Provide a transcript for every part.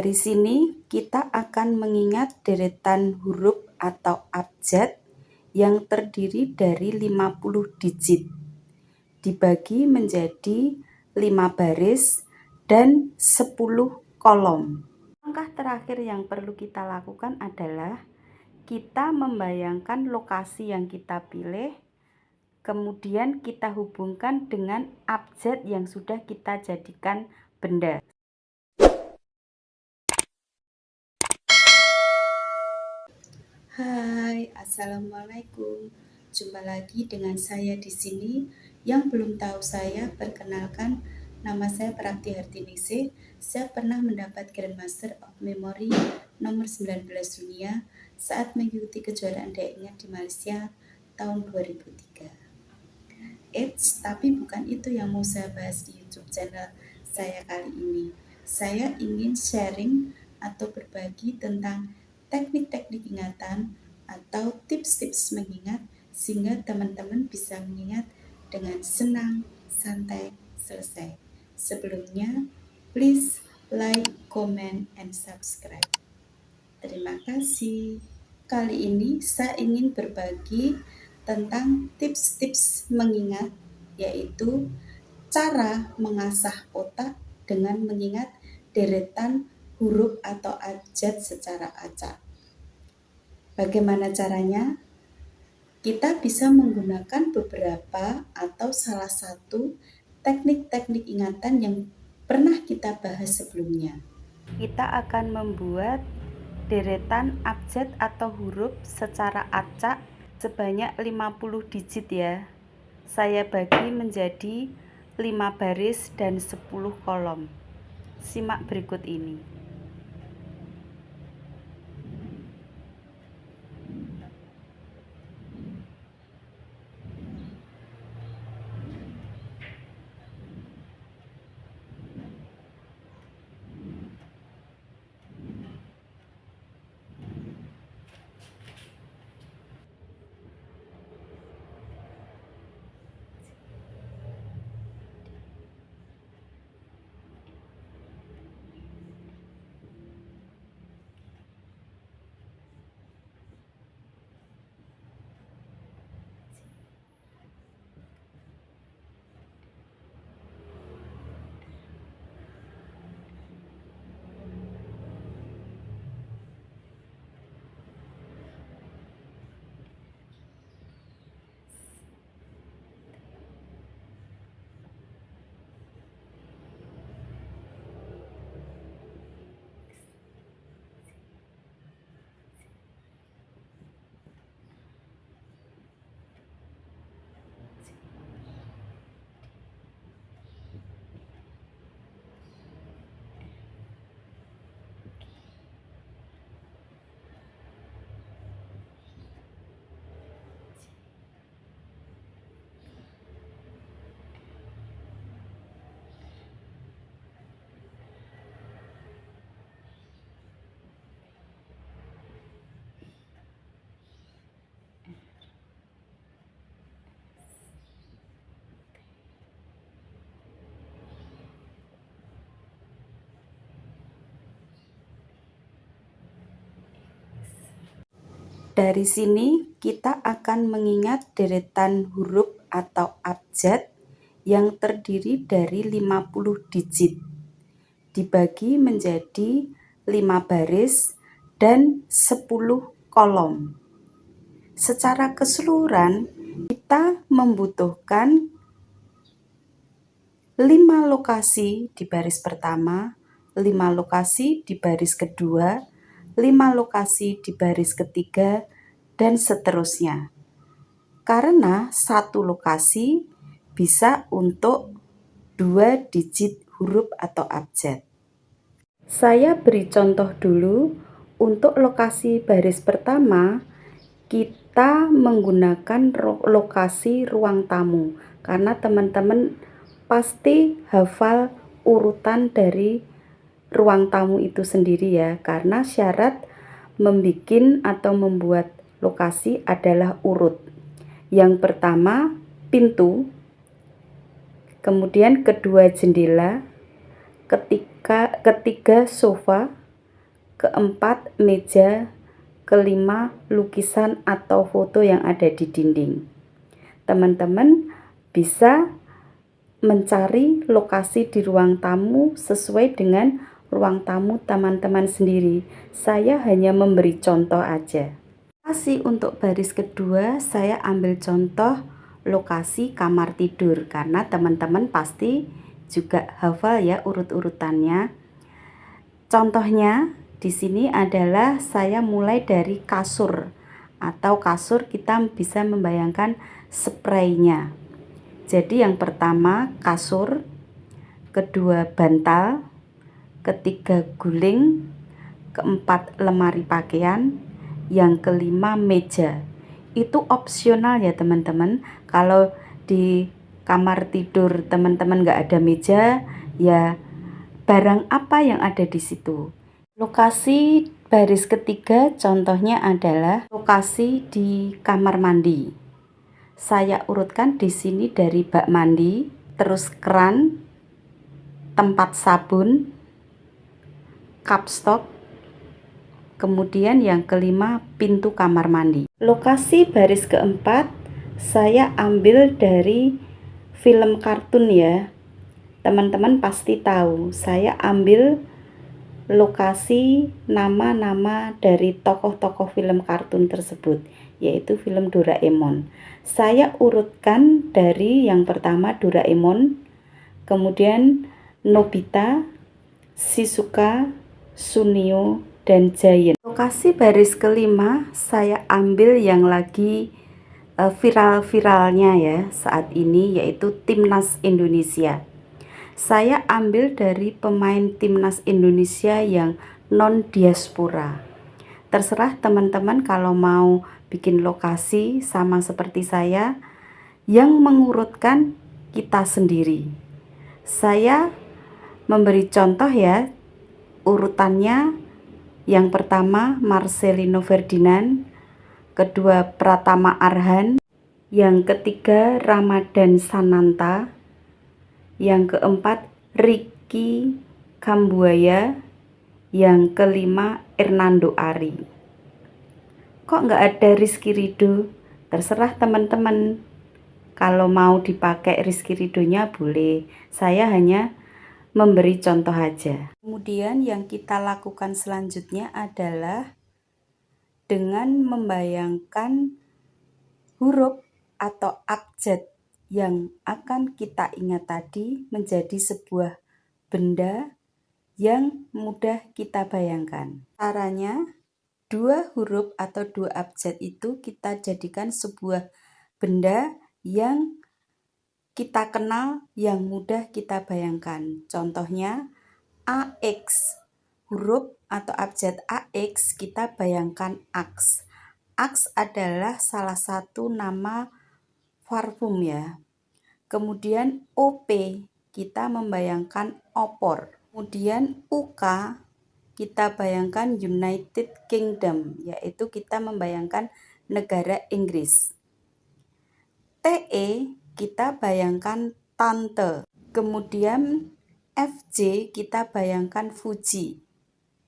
Dari sini kita akan mengingat deretan huruf atau abjad yang terdiri dari 50 digit, dibagi menjadi 5 baris dan 10 kolom. Langkah terakhir yang perlu kita lakukan adalah kita membayangkan lokasi yang kita pilih, kemudian kita hubungkan dengan abjad yang sudah kita jadikan benda. Hai, assalamualaikum. Jumpa lagi dengan saya di sini. Yang belum tahu saya, perkenalkan, nama saya Prapti Hartiningsih. Saya pernah mendapat Grandmaster of Memory nomor 19 dunia saat mengikuti kejuaraan daerah di Malaysia tahun 2003. Tapi bukan itu yang mau saya bahas di YouTube channel saya kali ini. Saya ingin sharing atau berbagi tentang teknik-teknik ingatan atau tips-tips mengingat sehingga teman-teman bisa mengingat dengan senang, santai, selesai. Sebelumnya, please like, comment, and subscribe. Terima kasih. Kali ini saya ingin berbagi tentang tips-tips mengingat, yaitu cara mengasah otak dengan mengingat deretan huruf atau abjad secara acak. Bagaimana caranya? Kita bisa menggunakan beberapa atau salah satu teknik-teknik ingatan yang pernah kita bahas sebelumnya. Kita akan membuat deretan abjad atau huruf secara acak sebanyak 50 digit ya. Saya bagi menjadi 5 baris dan 10 kolom. Simak berikut ini. Dari sini kita akan mengingat deretan huruf atau abjad yang terdiri dari 50 digit, dibagi menjadi 5 baris dan 10 kolom. Secara keseluruhan kita membutuhkan 5 lokasi di baris pertama, 5 lokasi di baris kedua, 5 lokasi di baris ketiga, dan seterusnya. Karena satu lokasi bisa untuk 2 digit huruf atau abjad. Saya beri contoh dulu. Untuk lokasi baris pertama, kita menggunakan lokasi ruang tamu karena teman-teman pasti hafal urutan dari ruang tamu itu sendiri ya, karena syarat membuat lokasi adalah urut. Yang pertama pintu, kemudian kedua jendela, ketiga sofa, keempat meja, kelima lukisan atau foto yang ada di dinding. Teman-teman bisa mencari lokasi di ruang tamu sesuai dengan ruang tamu teman-teman sendiri. Saya hanya memberi contoh aja. Lokasi untuk baris kedua, saya ambil contoh lokasi kamar tidur karena teman-teman pasti juga hafal ya urut-urutannya. Contohnya di sini adalah saya mulai dari kasur atau kasur kita bisa membayangkan spraynya. Jadi yang pertama kasur, kedua bantal, ketiga guling, keempat lemari pakaian, yang kelima meja. Itu opsional ya teman-teman. Kalau di kamar tidur teman-teman nggak ada meja, ya barang apa yang ada di situ. Lokasi baris ketiga contohnya adalah lokasi di kamar mandi. Saya urutkan di sini dari bak mandi, terus keran, tempat sabun, cupstop, kemudian yang kelima pintu kamar mandi. Lokasi baris keempat saya ambil dari film kartun ya. Teman-teman pasti tahu, saya ambil lokasi nama-nama dari tokoh-tokoh film kartun tersebut, yaitu film Doraemon. Saya urutkan dari yang pertama Doraemon, kemudian Nobita, Shizuka, Sunio, dan Giant. Lokasi baris kelima saya ambil yang lagi viral-viralnya ya saat ini, yaitu Timnas Indonesia. Saya ambil dari pemain Timnas Indonesia yang non-diaspora. Terserah teman-teman kalau mau bikin lokasi sama seperti saya, yang mengurutkan kita sendiri. Saya memberi contoh ya, urutannya yang pertama Marcelino Ferdinand, kedua Pratama Arhan, yang ketiga Ramadan Sananta, yang keempat Ricky Kambuaya, yang kelima Hernando Ari. Kok nggak ada Rizky Ridho? Terserah teman-teman. Kalau mau dipakai Rizky Ridhonya boleh. Saya hanya memberi contoh aja. Kemudian yang kita lakukan selanjutnya adalah dengan membayangkan huruf atau abjad yang akan kita ingat tadi menjadi sebuah benda yang mudah kita bayangkan. Caranya, dua huruf atau dua abjad itu kita jadikan sebuah benda yang kita kenal, yang mudah kita bayangkan. Contohnya AX, huruf atau abjad AX kita bayangkan aks. Aks adalah salah satu nama parfum ya. Kemudian OP kita membayangkan opor. Kemudian UK kita bayangkan United Kingdom, yaitu kita membayangkan negara Inggris. TE kita bayangkan tante. Kemudian FJ kita bayangkan Fuji.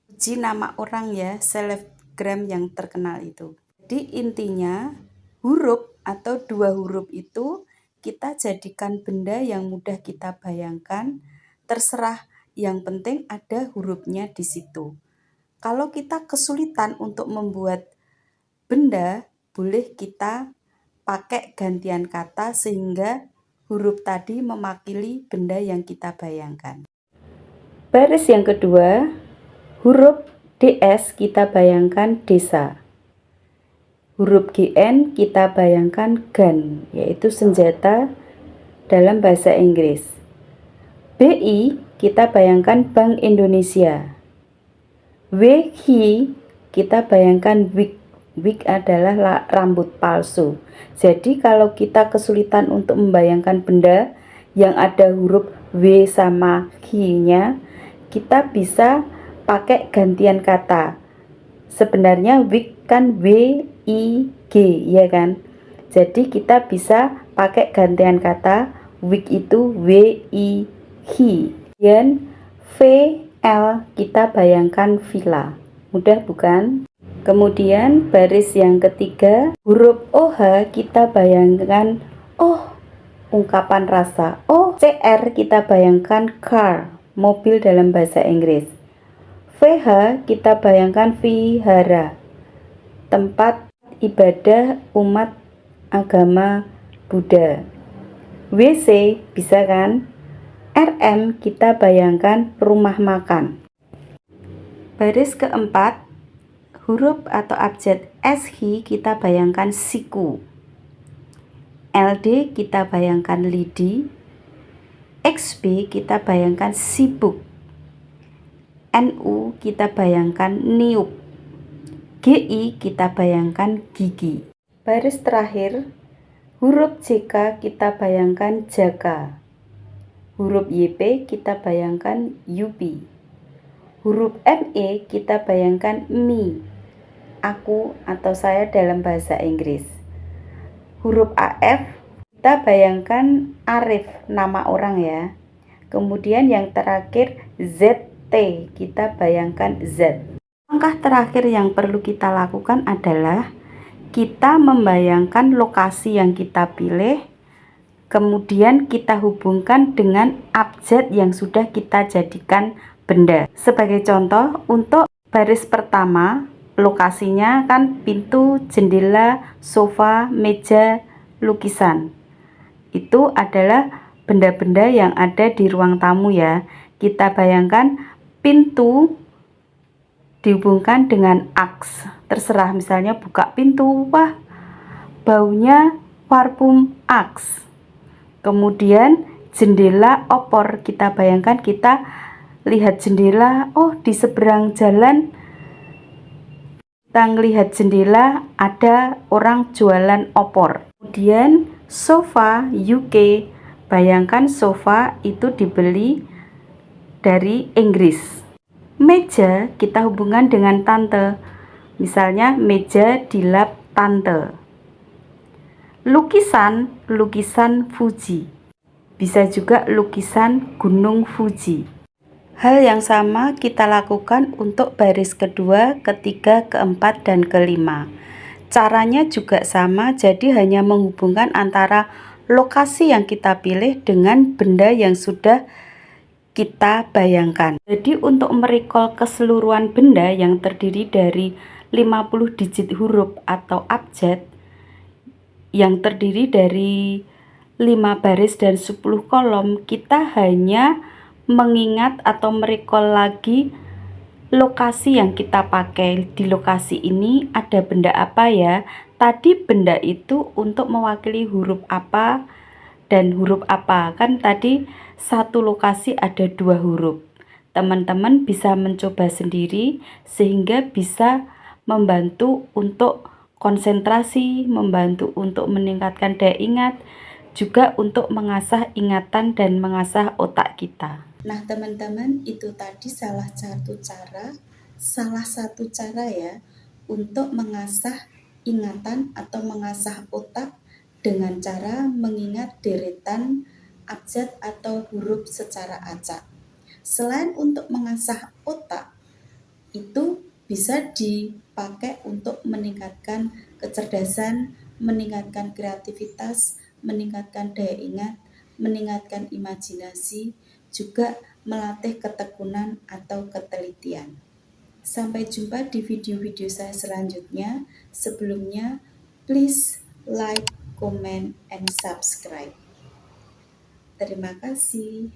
Fuji nama orang ya, selebgram yang terkenal itu. Jadi intinya huruf atau dua huruf itu kita jadikan benda yang mudah kita bayangkan, terserah, yang penting ada hurufnya di situ. Kalau kita kesulitan untuk membuat benda, boleh kita pakai gantian kata sehingga huruf tadi mewakili benda yang kita bayangkan. Baris yang kedua, huruf DS kita bayangkan desa. Huruf GN kita bayangkan gun, yaitu senjata dalam bahasa Inggris. BI kita bayangkan Bank Indonesia. WI kita bayangkan wig. Wig adalah rambut palsu. Jadi kalau kita kesulitan untuk membayangkan benda yang ada huruf W sama H-nya, kita bisa pakai gantian kata. Sebenarnya wig kan WIG ya kan. Jadi kita bisa pakai gantian kata, wig itu WIH. Dan VL kita bayangkan villa. Mudah bukan? Kemudian baris yang ketiga, huruf OH kita bayangkan oh, ungkapan rasa. Oh, CR kita bayangkan car, mobil dalam bahasa Inggris. VH kita bayangkan vihara, tempat ibadah umat agama Buddha. WC bisa kan? RM kita bayangkan rumah makan. Baris keempat, huruf atau abjad SH kita bayangkan siku. LD kita bayangkan lidi. XB kita bayangkan sibuk. NU kita bayangkan niup. GI kita bayangkan gigi. Baris terakhir, huruf JK kita bayangkan jaka. Huruf YP kita bayangkan yupi. Huruf ME kita bayangkan me, aku atau saya dalam bahasa Inggris. Huruf AF kita bayangkan Arif, nama orang ya. Kemudian yang terakhir ZT kita bayangkan Z. Langkah terakhir yang perlu kita lakukan adalah kita membayangkan lokasi yang kita pilih, kemudian kita hubungkan dengan abjad yang sudah kita jadikan benda. Sebagai contoh, untuk baris pertama, lokasinya kan pintu, jendela, sofa, meja, lukisan. Itu adalah benda-benda yang ada di ruang tamu ya. Kita bayangkan pintu dihubungkan dengan aks. Terserah, misalnya buka pintu, wah baunya parfum aks. Kemudian jendela opor, kita bayangkan kita lihat jendela, oh di seberang jalan kita ngelihat jendela ada orang jualan opor. Kemudian sofa UK, bayangkan sofa itu dibeli dari Inggris. Meja kita hubungkan dengan tante, misalnya meja di lab tante. Lukisan Fuji, bisa juga lukisan gunung Fuji. Hal yang sama kita lakukan untuk baris kedua, ketiga, keempat, dan kelima. Caranya juga sama, jadi hanya menghubungkan antara lokasi yang kita pilih dengan benda yang sudah kita bayangkan. Jadi untuk merecall keseluruhan benda yang terdiri dari 50 digit huruf atau abjad, yang terdiri dari 5 baris dan 10 kolom, kita hanya mengingat atau merecall lagi lokasi yang kita pakai. Di lokasi ini ada benda apa ya? Tadi benda itu untuk mewakili huruf apa dan huruf apa. Kan tadi satu lokasi ada 2 huruf. Teman-teman bisa mencoba sendiri sehingga bisa membantu untuk konsentrasi, membantu untuk meningkatkan daya ingat, juga untuk mengasah ingatan dan mengasah otak kita. Nah teman-teman, itu tadi salah satu cara ya untuk mengasah ingatan atau mengasah otak dengan cara mengingat deretan abjad atau huruf secara acak. Selain untuk mengasah otak, itu bisa dipakai untuk meningkatkan kecerdasan, meningkatkan kreativitas, meningkatkan daya ingat, meningkatkan imajinasi, juga melatih ketekunan atau ketelitian. Sampai jumpa di video-video saya selanjutnya. Sebelumnya, please like, comment, and subscribe. Terima kasih.